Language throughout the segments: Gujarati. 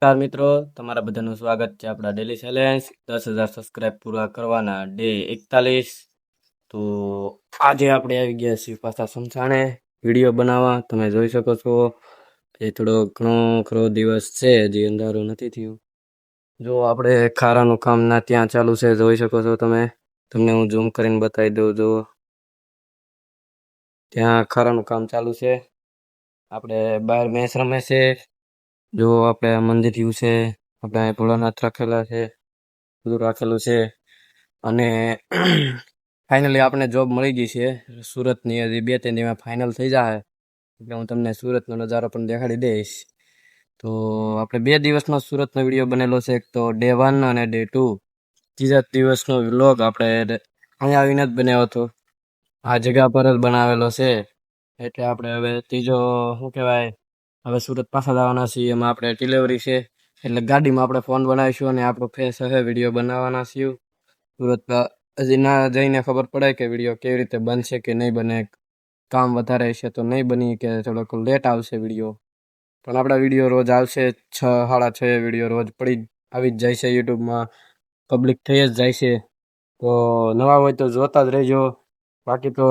નમસ્કાર મિત્રો, તમારા બધાનું સ્વાગત છે આપણા ડેલી ચેલેન્જ 10,000 સબસ્ક્રાઇબ પૂરા કરવાના ડે 41. તો આજે આપણે આવી ગયા છીએ પાછા સમસાણે વિડીયો બનાવવા. તમે જોઈ શકો છો એ થોડો ઘણો ખરો દિવસ છે, હજી અંધારું નથી થયું. જો આપણે ખારાનું કામ ના ત્યાં ચાલુ છે, જોઈ શકો છો તમે. તમને હું ઝૂમ કરીને બતાવી દઉં. જો ત્યાં ખારાનું કામ ચાલુ છે. આપણે બહાર મેચ રમે છે. જો આપણે મંદિર થયું છે, આપણે ભોળાનાથ રાખેલા છે, બધું રાખેલું છે. અને ફાઇનલી આપણે જોબ મળી ગઈ છે સુરતની. હજી 2-3 દિવસમાં ફાઇનલ થઈ જાય એટલે હું તમને સુરતનો નજારો પણ દેખાડી દઈશ. તો આપણે 2 દિવસનો સુરતનો વિડીયો બનેલો છે, એક તો ડે 1 અને ડે 2. ત્રીજા દિવસનો વ્લોગ આપણે અહીંયા આવીને જ બનાવ્યો હતો, આ જગ્યા પર જ બનાવેલો છે. એટલે આપણે હવે ત્રીજો શું કહેવાય, હવે સુરત પાછા જવાના છીએ. એમાં આપણે ડિલિવરી છે એટલે ગાડીમાં આપણે ફોન બનાવીશું અને આપણો ફેસ હવે વિડીયો બનાવવાના છીએ. સુરત હજી ના જઈને ખબર પડે કે વિડીયો કેવી રીતે બનશે કે નહીં બને. કામ વધારે હશે તો નહીં બની કે થોડોક લેટ આવશે વિડીયો, પણ આપણા વિડીયો રોજ આવશે. 6-6:30 વિડીયો રોજ આવી જ જાય છે યુટ્યુબમાં, પબ્લિક થઈ જ જાય છે. તો નવા હોય તો જોતા જ રહેજો. બાકી તો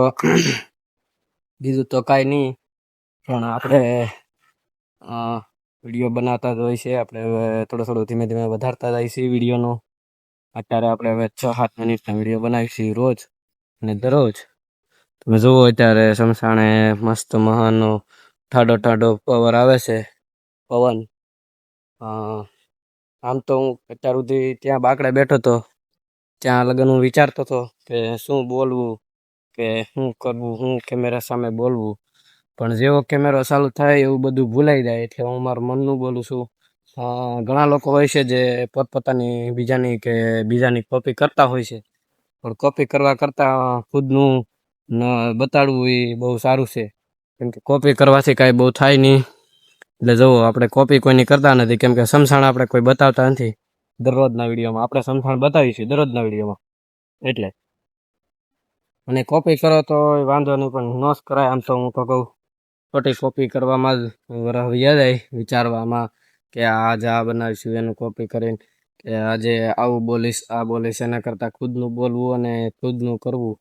બીજું તો કાંઈ નહીં, પણ આપણે વિડીયો બનાવતા જ હોય છે. આપણે હવે થોડો ધીમે ધીમે વધારતા જાય છે વિડીયોનો. અત્યારે આપણે હવે 6-7 મિનિટના વિડીયો બનાવીશું રોજ અને દરરોજ. તમે જુઓ અત્યારે સમસાણે મસ્ત મહાનો ઠાડો પવન આવે છે. પવન આમ તો હું અત્યાર સુધી ત્યાં બાકડે બેઠો હતો, ત્યાં લગન હું વિચારતો હતો કે શું બોલવું, કે શું કરવું, શું કેમેરા સામે બોલવું. પણ જેવો કેમેરો ચાલુ થાય એવું બધું ભૂલાઈ જાય, એટલે હું મારું મનનું બોલું છું. ઘણા લોકો હોય છે જે પોતપોતાની બીજાની કોપી કરતા હોય છે, પણ કોપી કરવા કરતાં ખુદનું બતાડવું એ બહુ સારું છે. કેમ કે કોપી કરવાથી કાંઈ બહુ થાય નહીં. એટલે જુઓ, આપણે કોપી કોઈની કરતા નથી, કેમ કે સમસાણ આપણે કોઈ બતાવતા નથી દરરોજના વિડીયોમાં. આપણે સમસાણ બતાવીશું દરરોજના વિડીયોમાં એટલે. અને કોપી કરો તો વાંધો નહીં, પણ ન જ કરાય. આમ તો હું તો કહું, ખોટી કોપી કરવામાં જ વરહ યાદ આવી વિચારવામાં કે આજે આ બનાવીશું એનું કોપી કરીને, કે આજે આવું બોલીશ આ બોલીશ. એના કરતાં ખુદનું બોલવું અને ખુદનું કરવું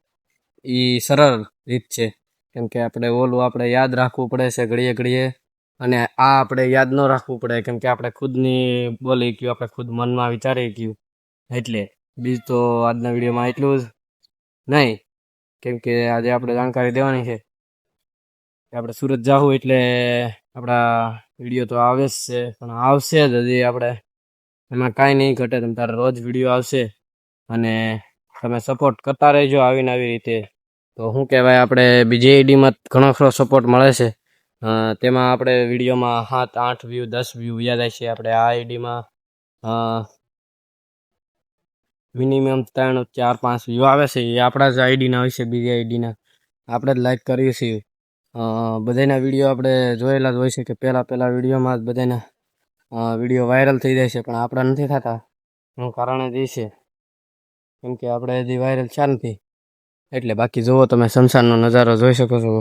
એ સરળ રીત છે. કેમ કે આપણે યાદ રાખવું પડે છે ઘડીએ ઘડીએ, અને આ આપણે યાદ ન રાખવું પડે કેમ કે આપણે ખુદની બોલી ગયું, આપણે ખુદ મનમાં વિચારી ગયું. એટલે બીજું તો આજના વિડીયોમાં એટલું જ નહીં, કેમ કે આજે આપણે જાણકારી દેવાની છે કે આપણે સુરત જાવું એટલે આપણા વિડીયો તો આવે જ છે, પણ આવશે જ હજી. આપણે એમાં કાંઈ નહીં ઘટે, તમે તારે રોજ વિડીયો આવશે અને તમે સપોર્ટ કરતા રહેજો આવીને આવી રીતે. તો શું કહેવાય, આપણે બીજી આઈડીમાં ઘણો ખરો સપોર્ટ મળે છે. તેમાં આપણે વિડીયોમાં 7-8 વ્યૂ 10 વ્યૂ યાદ આવે છે. આપણે આ આઈડીમાં મિનિમમ 3-4-5 વ્યૂ આવે છે. એ આપણા જ આઈડીના હોય છે, બીજી આઈડીના આપણે જ લાઈક કરીએ છીએ. બધાના વિડીયો આપણે જોયેલા જ હોય છે કે પહેલાં વિડીયોમાં જ બધાના વિડીયો વાયરલ થઈ જાય છે, પણ આપણા નથી થતા. એનું કારણ જ એ છે કેમ કે આપણે હજી વાયરલ થયા નથી એટલે. બાકી જુઓ, તમે સમસાનનો નજારો જોઈ શકો છો.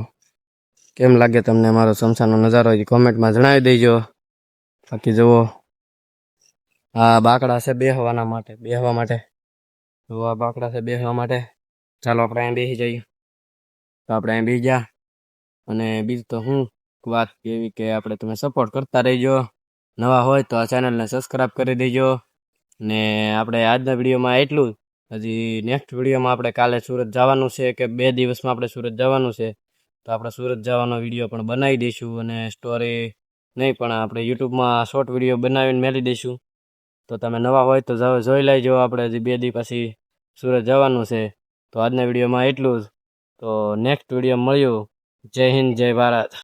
કેમ લાગે તમને મારો સમસાનનો નજારો એ કોમેન્ટમાં જણાવી દેજો. બાકી જુઓ, આ બાકડા છે બેહવા માટે. તો આ બાકડા છે બેસવા માટે. ચાલો આપણે અહીં બેસી જઈએ. તો આપણે અહીં બેસી ગયા. અને બીજું તો હું વાત એવી કે આપણે તમે સપોર્ટ કરતા રહીજો. નવા હોય તો આ ચેનલને સબસ્ક્રાઈબ કરી દેજો. ને આપણે આજના વિડીયોમાં એટલું જ. હજી નેક્સ્ટ વિડીયોમાં આપણે કાલે સુરત જવાનું છે, કે 2 દિવસમાં આપણે સુરત જવાનું છે. તો આપણે સુરત જવાનો વિડીયો પણ બનાવી દઈશું, અને સ્ટોરી નહીં પણ આપણે યુટ્યુબમાં શોર્ટ વિડીયો બનાવીને મેળી દઈશું. તો તમે નવા હોય તો જોઈ લેજો. આપણે હજી 2 દિવસ પછી સુરત જવાનું છે. તો આજના વિડીયોમાં એટલું જ. તો નેક્સ્ટ વિડીયો મળ્યું. જય હિન્દ, જય ભારત.